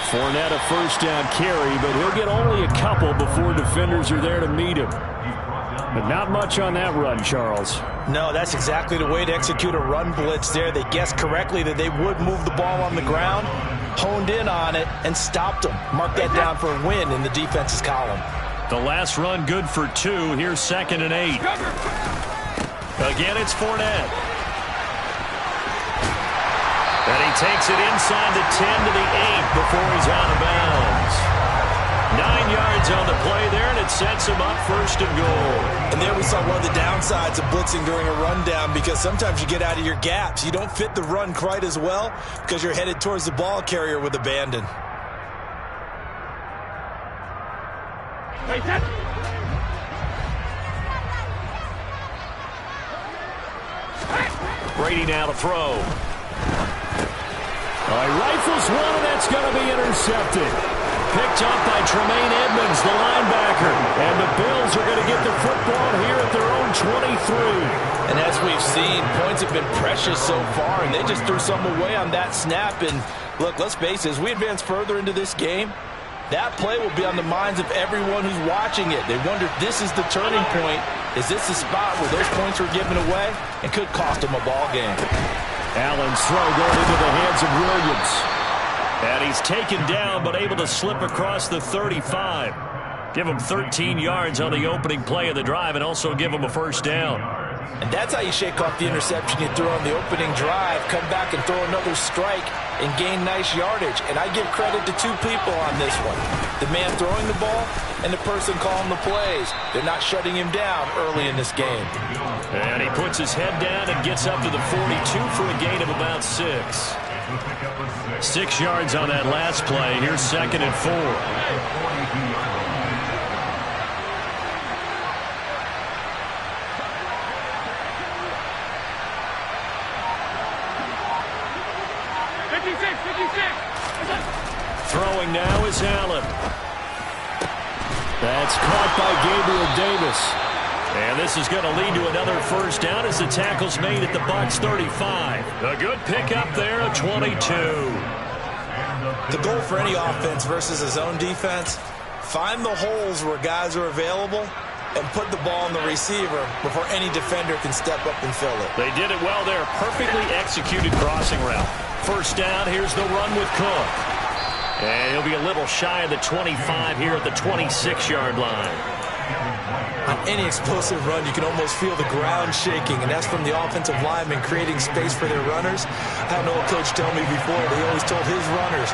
Fournette a first down carry, but he'll get only a couple before defenders are there to meet him. But not much on that run, Charles. No, that's exactly the way to execute a run blitz there. They guessed correctly that they would move the ball on the ground, honed in on it, and stopped them. Mark that down for a win in the defense's column. The last run good for 2. Here's 2nd and 8. Again, it's Fournette. And he takes it inside the 10 to the 8 before he's out of bounds. 9 yards on the play there, and it sets him up 1st and goal. And there we saw one of the downsides of blitzing during a rundown, because sometimes you get out of your gaps. You don't fit the run quite as well because you're headed towards the ball carrier with abandon. Brady now to throw. Rifles one, and that's going to be intercepted. Picked up by Tremaine Edmonds, the linebacker. And the Bills are going to get the football here at their own 23. And as we've seen, points have been precious so far, and they just threw some away on that snap. And look, let's face it, as we advance further into this game, that play will be on the minds of everyone who's watching it. They wonder if this is the turning point. Is this the spot where those points were given away and could cost them a ball game? Allen's throw going into the hands of Williams. And he's taken down, but able to slip across the 35. Give him 13 yards on the opening play of the drive and also give him a first down. And that's how you shake off the interception you threw on the opening drive, come back and throw another strike and gain nice yardage. And I give credit to 2 people on this one. The man throwing the ball and the person calling the plays. They're not shutting him down early in this game. And he puts his head down and gets up to the 42 for a gain of about 6. 6 yards on that last play. Here's 2nd and 4. Throwing now is Allen. That's caught by Gabriel Davis. And this is going to lead to another first down as the tackle's made at the Bucs 35. A good pickup there, a 22. The goal for any offense versus his own defense, find the holes where guys are available and put the ball on the receiver before any defender can step up and fill it. They did it well there. Perfectly executed crossing route. First down, here's the run with Cook. And he'll be a little shy of the 25 here at the 26-yard line. On any explosive run, you can almost feel the ground shaking, and that's from the offensive linemen creating space for their runners. I had an old coach tell me before, they always told his runners,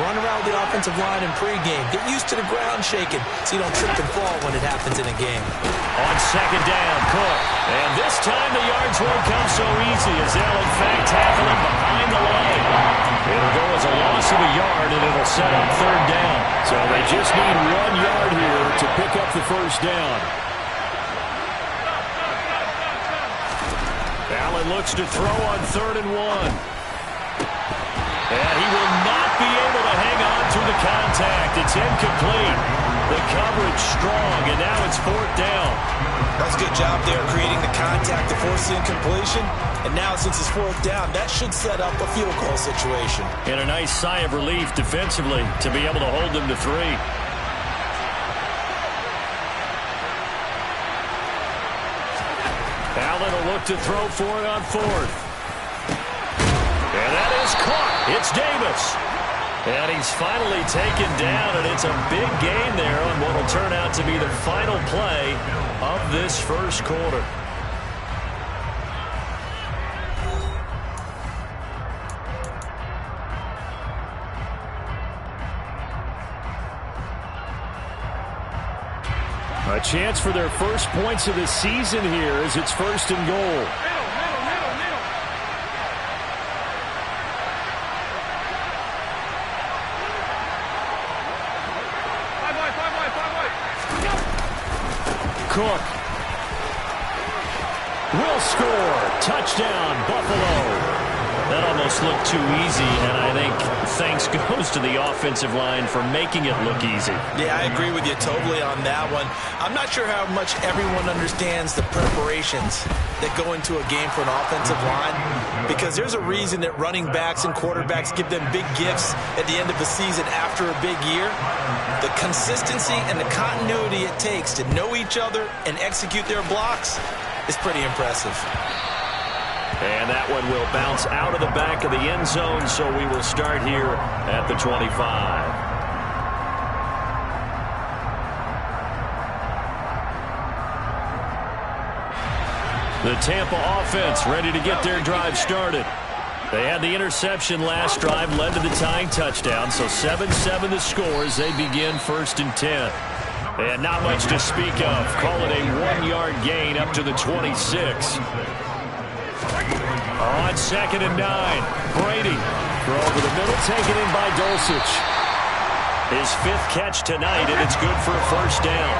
run around the offensive line in pregame. Get used to the ground shaking so you don't trip and fall when it happens in a game. On second down, Cook. And this time the yards won't come so easy as they'll in fact tackle him behind the line. It'll go as a loss of a yard, and it'll set up third down. So they just need 1 yard here to pick up the first down. Allen looks to throw on 3rd and 1. And he will not be able to hang on to the contact. It's incomplete. The coverage strong, and now it's 4th down. That's a good job there creating the contact to force the incompletion. And now since it's 4th down, that should set up a field goal situation. And a nice sigh of relief defensively to be able to hold them to 3. Allen will look to throw for it on 4th. And that is caught. It's Davis. And he's finally taken down, and it's a big gain there on what will turn out to be the final play of this first quarter. A chance for their first points of the season here as it's 1st and goal. Cook will score. Touchdown, Buffalo. That almost looked too easy, and I think thanks goes to the offensive line for making it look easy. Yeah, I agree with you totally on that one. I'm not sure how much everyone understands the preparations that go into a game for an offensive line, because there's a reason that running backs and quarterbacks give them big gifts at the end of the season after a big year. The consistency and the continuity it takes to know each other and execute their blocks is pretty impressive. And that one will bounce out of the back of the end zone, so we will start here at the 25. The Tampa offense ready to get their drive started. They had the interception last drive, led to the tying touchdown, so 7-7 the score as they begin 1st and 10. And not much to speak of. Call it a 1-yard gain up to the 26. On 2nd and 9, Brady. Throw over the middle, taken in by Dulcich. His 5th catch tonight, and it's good for a 1st down.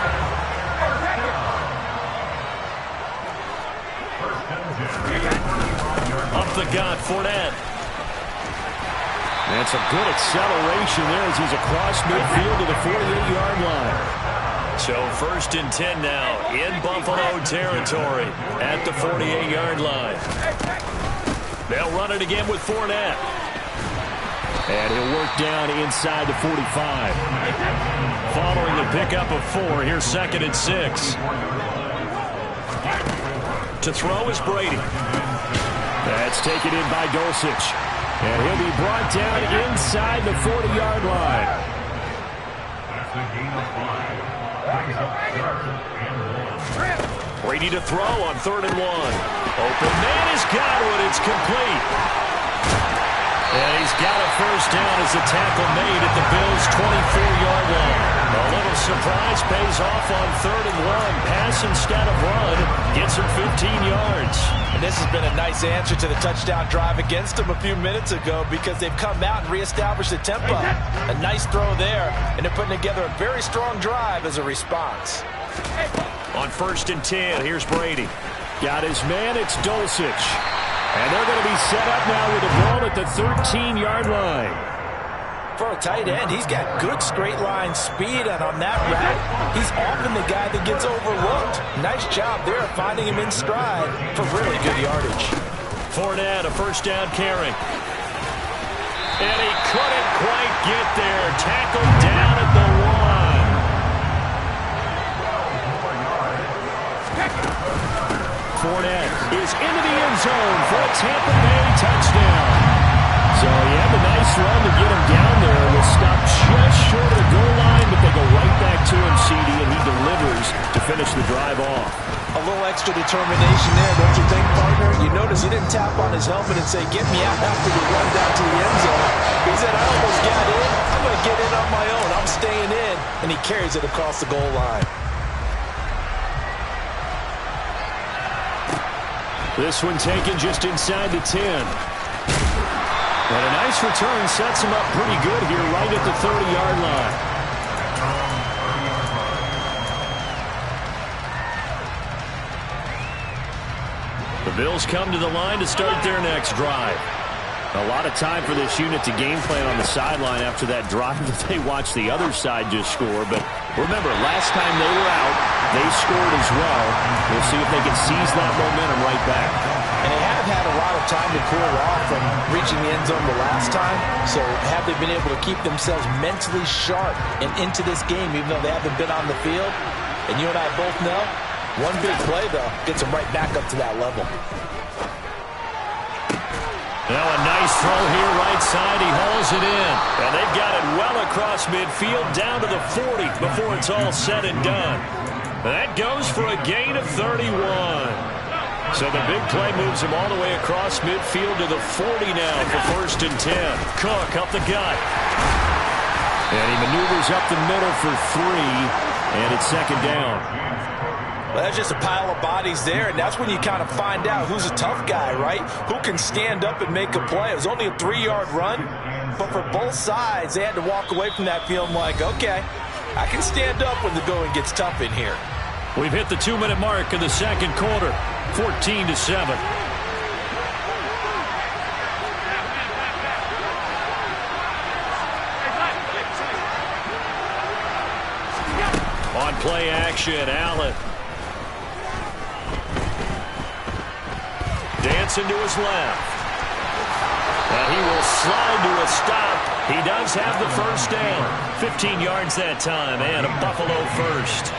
Up the gut, Fournette. That's a good acceleration there as he's across midfield to the 48-yard line. So 1st and 10 now in Buffalo territory at the 48-yard line. They'll run it again with Fournette. And he'll work down inside the 45. Following the pickup of 4, here's 2nd and 6. To throw is Brady. That's taken in by Dulcich. And he'll be brought down inside the 40-yard line. Brady to throw on 3rd and 1. Open man is Godwin. It's complete. And he's got a 1st down as the tackle made at the Bills' 24-yard line. A little surprise pays off on 3rd and 1. Pass instead of run. Gets him 15 yards. And this has been a nice answer to the touchdown drive against them a few minutes ago, because they've come out and reestablished the tempo. A nice throw there, and they're putting together a very strong drive as a response. On 1st and 10, here's Brady. Got his man, it's Dulcich. And they're going to be set up now with the ball at the 13-yard line. For a tight end, he's got good straight line speed, and on that route, he's often the guy that gets overlooked. Nice job there of finding him in stride for really good yardage. Fournette, a 1st down carry. And he couldn't quite get there. Tackled down at the 1. Fournette is into the end zone for a Tampa Bay touchdown. So he had a nice run to get him down there. Will stop just short of the goal line, but they go right back to him, CD, and he delivers to finish the drive off. A little extra determination there, don't you think, partner? You notice he didn't tap on his helmet and say, "Get me out," after the run down to the end zone. He said, "I almost got in. I'm going to get in on my own. I'm staying in." And he carries it across the goal line. This one taken just inside the 10. And a nice return sets him up pretty good here right at the 30-yard line. The Bills come to the line to start their next drive. A lot of time for this unit to game plan on the sideline after that drive that they watched the other side just score. But remember, last time they were out, they scored as well. We'll see if they can seize that momentum right back. And they have had a lot of time to cool off from reaching the end zone the last time. So have they been able to keep themselves mentally sharp and into this game, even though they haven't been on the field? And you and I both know, one big play, though, gets them right back up to that level. Now a nice throw here right side. He hauls it in. And they've got it well across midfield down to the 40 before it's all said and done. That goes for a gain of 31. So the big play moves him all the way across midfield to the 40 now for 1st and 10. Cook up the gut. And he maneuvers up the middle for 3. And it's 2nd down. Well, that's just a pile of bodies there, and that's when you kind of find out who's a tough guy, right? Who can stand up and make a play. It was only a 3-yard run, but for both sides, they had to walk away from that feeling like, okay, I can stand up when the going gets tough in here. We've hit the 2-minute mark of the second quarter, 14-7. play action. Allen. Dancing to his left. And he will slide to a stop. He does have the first down. 15 yards that time, and a Buffalo first.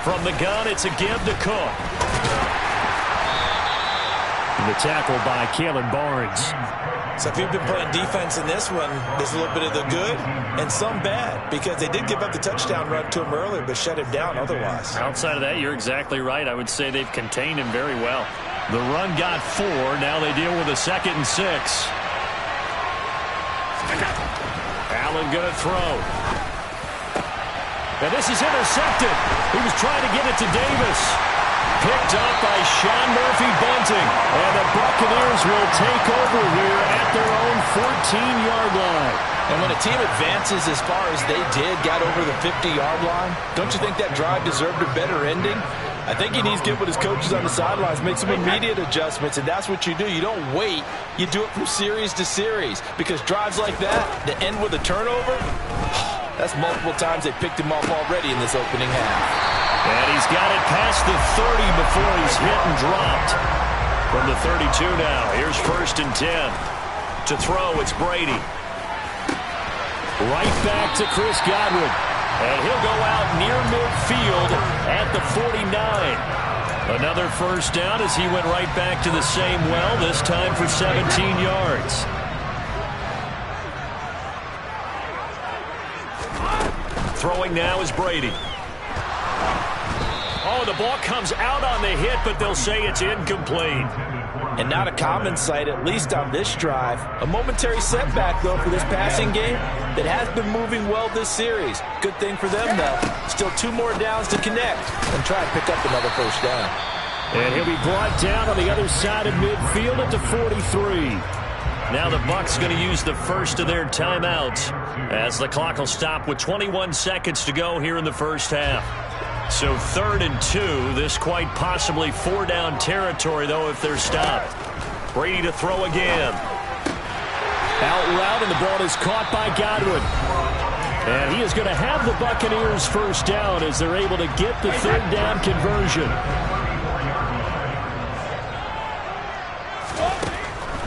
From the gun, it's a give to Cook. And the tackle by Kalen Barnes. So if you've been playing defense in this one, there's a little bit of the good and some bad, because they did give up the touchdown run to him earlier, but shut him down otherwise. Outside of that, you're exactly right. I would say they've contained him very well. The run got 4. Now they deal with a 2nd and 6. Allen going to throw. And this is intercepted. He was trying to get it to Davis. Picked up by Sean Murphy-Bunting. And the Buccaneers will take over here at their own 14-yard line. And when a team advances as far as they did, got over the 50-yard line, don't you think that drive deserved a better ending? I think he needs to get with his coaches on the sidelines, make some immediate adjustments, and that's what you do. You don't wait. You do it from series to series, because drives like that, that end with a turnover, that's multiple times they picked him off already in this opening half. And he's got it past the 30 before he's hit and dropped. From the 32 now, here's 1st and 10. To throw, it's Brady. Right back to Chris Godwin. And he'll go out near midfield at the 49. Another first down as he went right back to the same well, this time for 17 yards. Throwing now is Brady. Oh, the ball comes out on the hit, but they'll say it's incomplete. And not a common sight, at least on this drive. A momentary setback, though, for this passing game that has been moving well this series. Good thing for them, though. Still 2 more downs to connect and try to pick up another first down. And he'll be brought down on the other side of midfield at the 43. Now the Bucs going to use the first of their timeouts as the clock will stop with 21 seconds to go here in the first half. So 3rd and 2, this quite possibly 4-down territory, though, if they're stopped. Brady to throw again. Out route, and the ball is caught by Godwin. And he is going to have the Buccaneers first down as they're able to get the 3rd down conversion.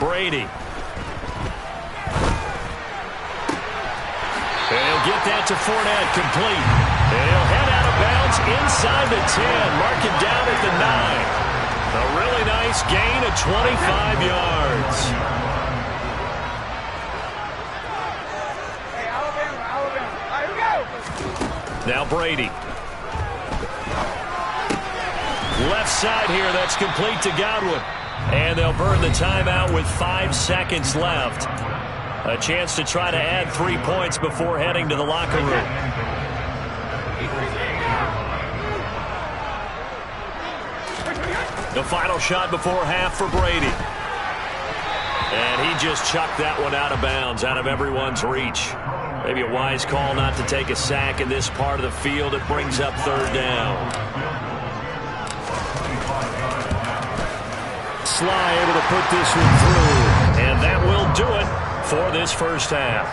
Brady. And he'll get that to Fournette, complete. And he'll head out of bounds inside the 10. Mark it down at the 9. A really nice gain of 25 yards. Now Brady. Left side here, that's complete to Godwin. And they'll burn the timeout with 5 seconds left. A chance to try to add 3 points before heading to the locker room. The final shot before half for Brady. And he just chucked that one out of bounds, out of everyone's reach. Maybe a wise call not to take a sack in this part of the field. It brings up 3rd down. Sly able to put this one through. And that will do it for this first half.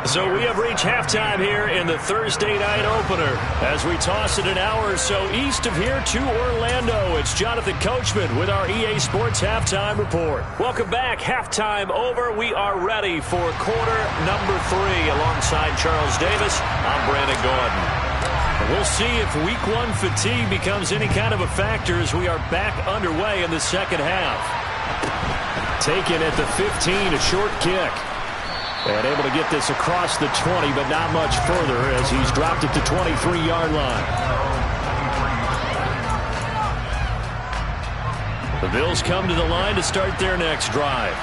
So we have reached halftime here in the Thursday night opener as we toss it an hour or so east of here to Orlando. It's Jonathan Coachman with our EA Sports Halftime Report. Welcome back. Halftime over. We are ready for quarter number 3 alongside Charles Davis. I'm Brandon Gordon. We'll see if week 1 fatigue becomes any kind of a factor as we are back underway in the second half. Taken at the 15, a short kick. And able to get this across the 20, but not much further as he's dropped it to 23-yard line. The Bills come to the line to start their next drive.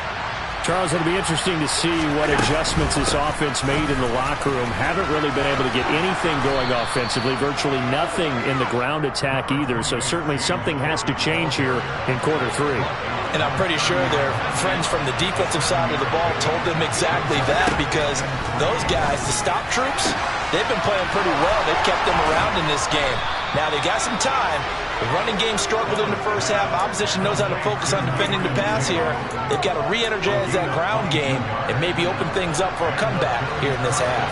Charles, it'll be interesting to see what adjustments this offense made in the locker room. Haven't really been able to get anything going offensively. Virtually nothing in the ground attack either. So certainly something has to change here in quarter 3. And I'm pretty sure their friends from the defensive side of the ball told them exactly that, because those guys, the stop troops, they've been playing pretty well. They've kept them around in this game. Now they got some time. The running game struggled in the first half. Opposition knows how to focus on defending the pass here. They've got to re-energize that ground game and maybe open things up for a comeback here in this half.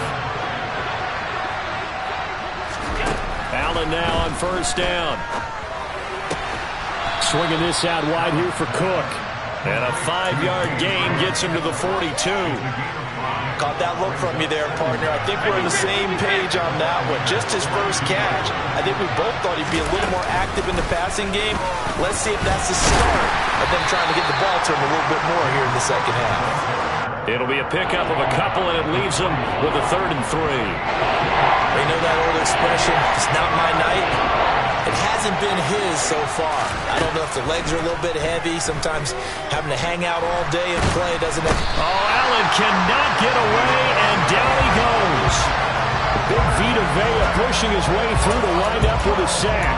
Allen now on first down. Swinging this out wide here for Cook. And a 5-yard gain gets him to the 42. Caught that look from you there, partner. I think we're on the same page on that one. Just his first catch. I think we both thought he'd be a little more active in the passing game. Let's see if that's the start of them trying to get the ball to him a little bit more here in the second half. It'll be a pickup of a couple, and it leaves them with a 3rd and 3. They know that old expression, it's not my night. It hasn't been his so far. I don't know if the legs are a little bit heavy. Sometimes having to hang out all day and play doesn't have... Oh, Allen cannot get away, and down he goes. Big Vita Vea pushing his way through to wind up with a sack.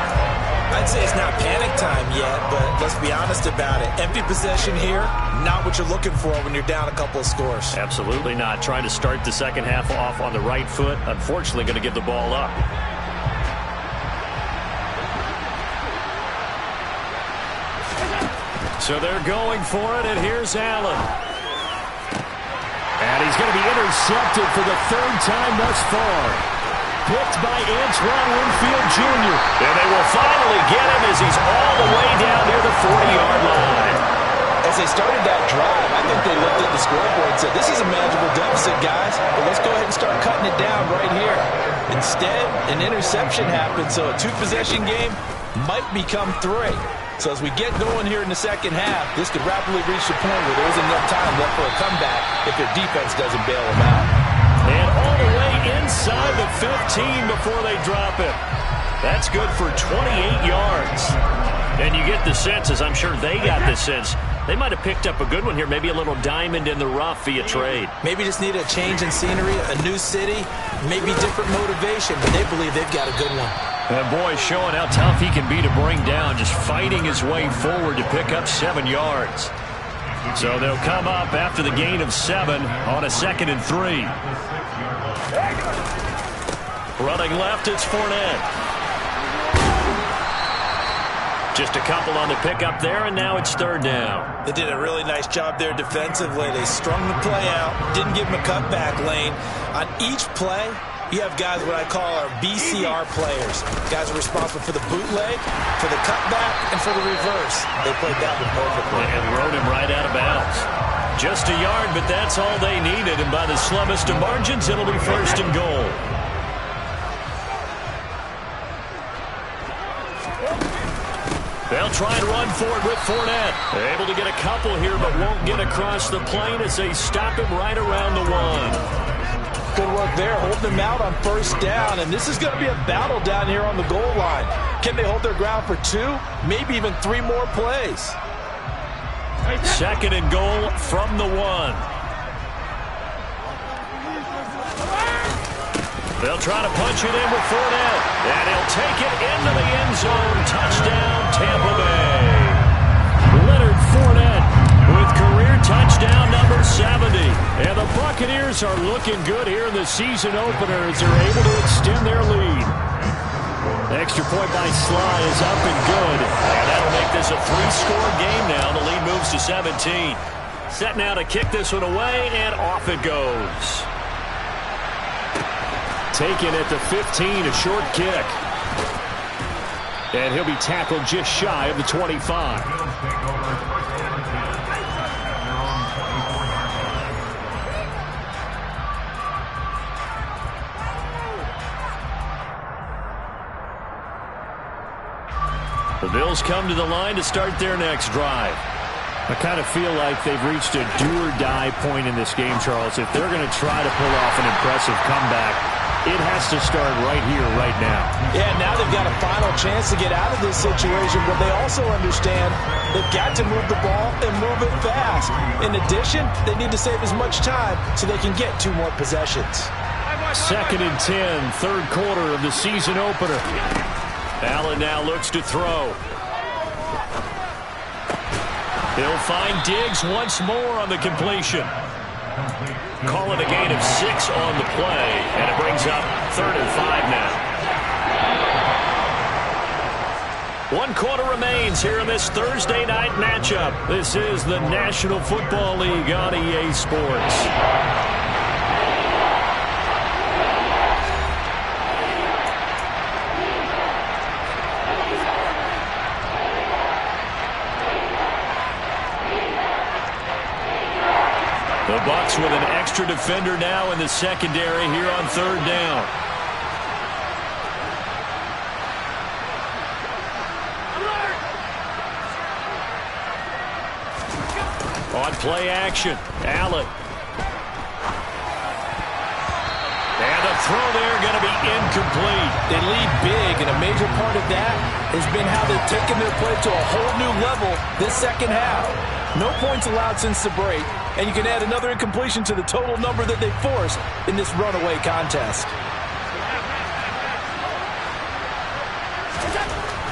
I'd say it's not panic time yet, but let's be honest about it. Empty possession here, not what you're looking for when you're down a couple of scores. Absolutely not. Trying to start the second half off on the right foot. Unfortunately, going to give the ball up. So they're going for it, and here's Allen. And he's going to be intercepted for the 3rd time thus far. Picked by Antoine Winfield Jr. And they will finally get him as he's all the way down near the 40-yard line. As they started that drive, I think they looked at the scoreboard and said, this is a manageable deficit, guys, but let's go ahead and start cutting it down right here. Instead, an interception happened, so a 2-possession game might become 3. So as we get going here in the second half, this could rapidly reach the point where there isn't enough time left for a comeback if their defense doesn't bail them out. And all the way inside the 15 before they drop it. That's good for 28 yards. And you get the sense, as I'm sure they got the sense, they might have picked up a good one here, maybe a little diamond in the rough via trade. Maybe just need a change in scenery, a new city, maybe different motivation, but they believe they've got a good one. And boy, showing how tough he can be to bring down, just fighting his way forward to pick up 7 yards. So they'll come up after the gain of 7 on a 2nd and 3. Running left, it's Fournette. Just a couple on the pickup there, and now it's 3rd down. They did a really nice job there defensively. They strung the play out, didn't give him a cutback lane. On each play, you have guys what I call our BCR players. Guys are responsible for the bootleg, for the cutback, and for the reverse. They played that one perfectly. And rode him right out of bounds. Just a yard, but that's all they needed. And by the slimmest of margins, it'll be 1st and goal. They'll try and run for it with Fournette. They're able to get a couple here, but won't get across the plane as they stop him right around the 1. Good work there, holding them out on 1st down, and this is going to be a battle down here on the goal line. Can they hold their ground for 2, maybe even 3 more plays? 2nd and goal from the 1. They'll try to punch it in with Fournette, and he'll take it into the end zone. Touchdown, Tampa Bay. Leonard Fournette with career touchdown number 70. And the Buccaneers are looking good here in the season opener as they're able to extend their lead. Extra point by Sly is up and good. And that'll make this a 3-score game now. The lead moves to 17. Set now to kick this one away, and off it goes. Taken at the 15, a short kick. And he'll be tackled just shy of the 25. The Bills come to the line to start their next drive. I kind of feel like they've reached a do-or-die point in this game, Charles. If they're going to try to pull off an impressive comeback, it has to start right here, right now. Yeah, now they've got a final chance to get out of this situation, but they also understand they've got to move the ball and move it fast. In addition, they need to save as much time so they can get 2 more possessions. 2nd and 10, 3rd quarter of the season opener. Allen now looks to throw. He'll find Diggs once more on the completion. Call it a gain of 6 on the play, and it brings up 3rd and 5 now. 1 quarter remains here in this Thursday night matchup. This is the National Football League on EA Sports. The Bucs with an extra defender now in the secondary here on third down. On play action, Allen. And the throw there going to be incomplete. They lead big, and a major part of that has been how they've taken their play to a whole new level this second half. No points allowed since the break, and you can add another incompletion to the total number that they forced in this runaway contest.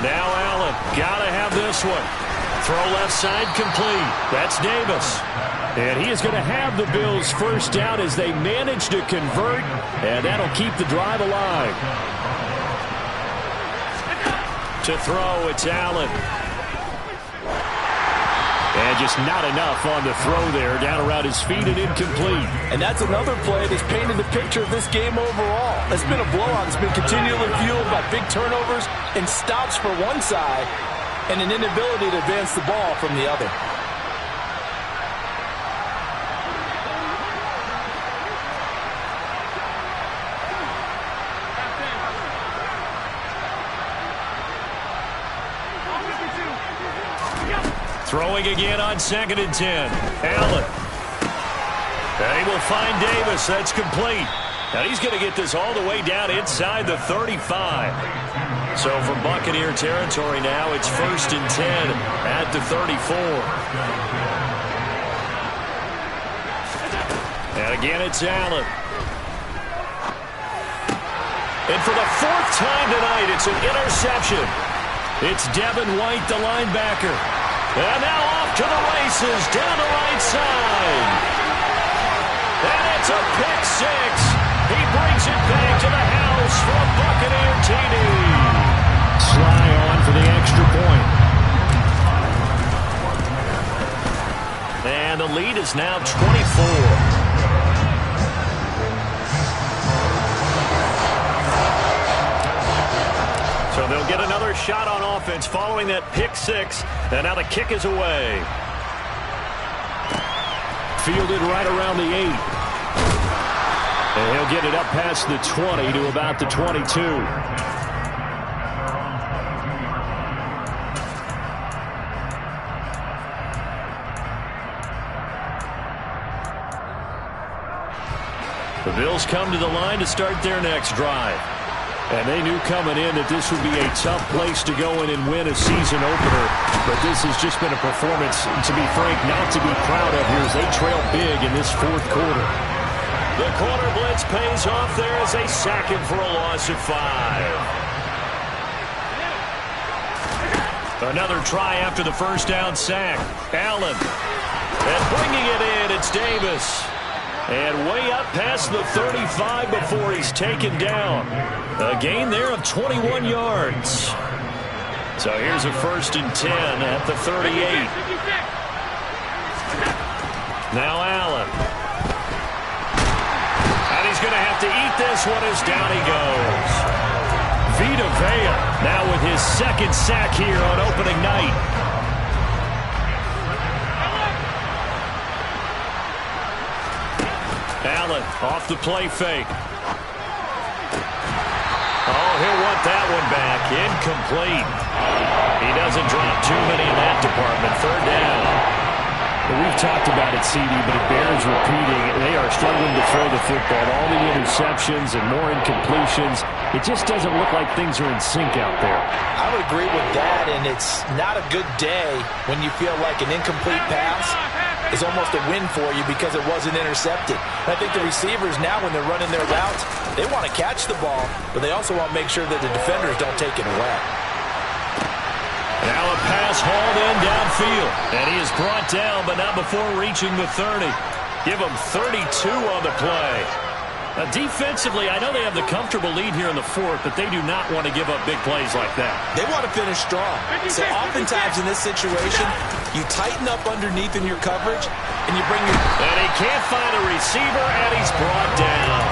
Now Allen, gotta have this one. Throw left side complete. That's Davis. And he is going to have the Bills first down as they manage to convert, and that'll keep the drive alive. To throw, it's Allen. And just not enough on the throw there, down around his feet and incomplete. And that's another play that's painted the picture of this game overall. It's been a blowout. It's been continually fueled by big turnovers and stops for one side and an inability to advance the ball from the other. Throwing again on 2nd and 10. Allen. And he will find Davis. That's complete. And he's going to get this all the way down inside the 35. So from Buccaneer territory now, it's 1st and 10 at the 34. And again, it's Allen. And for the 4th time tonight, it's an interception. It's Devin White, the linebacker. And now off to the races, down the right side. And it's a pick six. He brings it back to the house for a Buccaneer TD. Sly on for the extra point. And the lead is now 24. So they'll get another shot on offense following that pick six. And now the kick is away. Fielded right around the 8. And he'll get it up past the 20 to about the 22. The Bills come to the line to start their next drive. And they knew coming in that this would be a tough place to go in and win a season opener. But this has just been a performance, to be frank, not to be proud of here as they trail big in this 4th quarter. The corner blitz pays off there as they sack him for a loss of 5. Another try after the first down sack. Allen. And bringing it in, it's Davis. And way up past the 35 before he's taken down. A gain there of 21 yards. So here's a 1st and 10 at the 38. Now Allen. And he's going to have to eat this one as down he goes. Vita Vea now with his 2nd sack here on opening night. Allen off the play fake. Oh, he'll want that one back. Incomplete. He doesn't drop too many in that department. 3rd down. Well, we've talked about it, CD, but it bears repeating. They are struggling to throw the football. All the interceptions and more incompletions. It just doesn't look like things are in sync out there. I would agree with that, and it's not a good day when you feel like an incomplete pass is almost a win for you because it wasn't intercepted. And I think the receivers now, when they're running their routes, they want to catch the ball, but they also want to make sure that the defenders don't take it away. Now a pass hauled in downfield, and he is brought down, but not before reaching the 30. Give him 32 on the play. Defensively, I know they have the comfortable lead here in the 4th, but they do not want to give up big plays like that. They want to finish strong. So oftentimes in this situation, you tighten up underneath in your coverage, and you bring your... And he can't find a receiver, and he's brought down.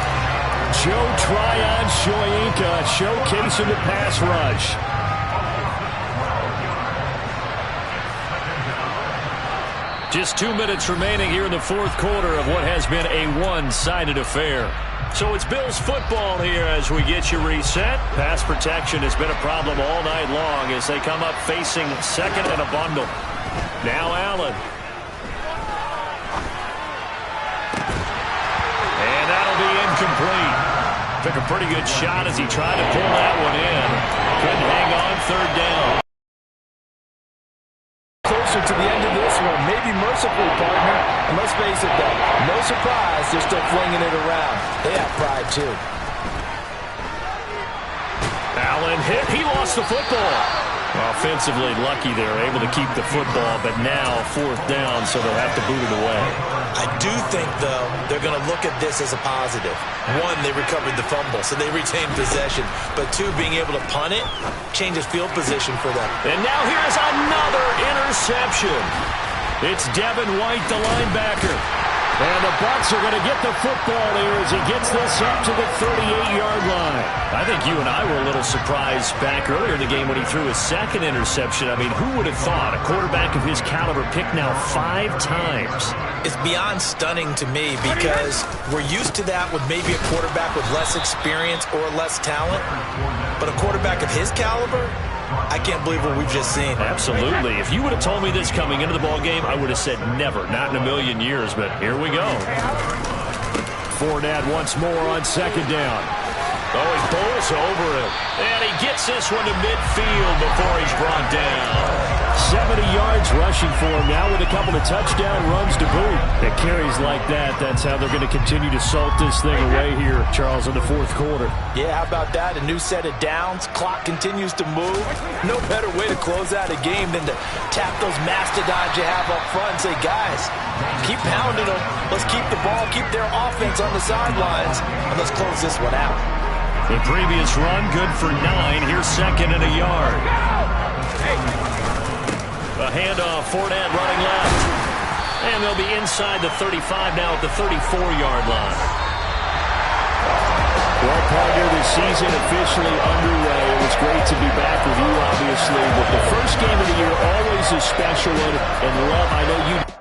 Joe Tryon Shoyinka showcasing the pass rush. Just 2 minutes remaining here in the fourth quarter of what has been a one-sided affair. So it's Bills football here as we get you reset. Pass protection has been a problem all night long as they come up facing second and a bundle. Now Allen. And that'll be incomplete. Took a pretty good shot as he tried to pull that one in. Couldn't hang on, third down. Closer to the end of this one, maybe mercifully, partner. And let's face it, though, no surprise, they're still flinging it around. They have pride, too. Allen hit. He lost the football. Offensively lucky they're able to keep the football, but now fourth down, so they'll have to boot it away. I do think, though, they're going to look at this as a positive. One, they recovered the fumble, so they retained possession. But two, being able to punt it changes field position for them. And now here's another interception. It's Devin White, the linebacker. And the Bucs are going to get the football here as he gets this up to the 38-yard line. I think you and I were a little surprised back earlier in the game when he threw his second interception. I mean, who would have thought a quarterback of his caliber picked now 5 times? It's beyond stunning to me because we're used to that with maybe a quarterback with less experience or less talent. But a quarterback of his caliber, I can't believe what we've just seen. Absolutely. If you would have told me this coming into the ball game, I would have said never, not in a million years, but here we go. Fournette once more on second down. Oh, he pulls over it. And he gets this one to midfield before he's brought down. 70 yards rushing for him now with a couple of touchdown runs to boot. It carries like that. That's how they're going to continue to salt this thing away here, Charles, in the fourth quarter. Yeah, how about that? A new set of downs. Clock continues to move. No better way to close out a game than to tap those mastodons you have up front and say, guys, keep pounding them. Let's keep the ball, keep their offense on the sidelines, and let's close this one out. The previous run, good for 9. Here's second and a yard. A handoff, Fournette running left. And they'll be inside the 35 now at the 34-yard line. Well, partner, the season officially underway. It was great to be back with you, obviously. But the first game of the year always a special one. And, Love, I know you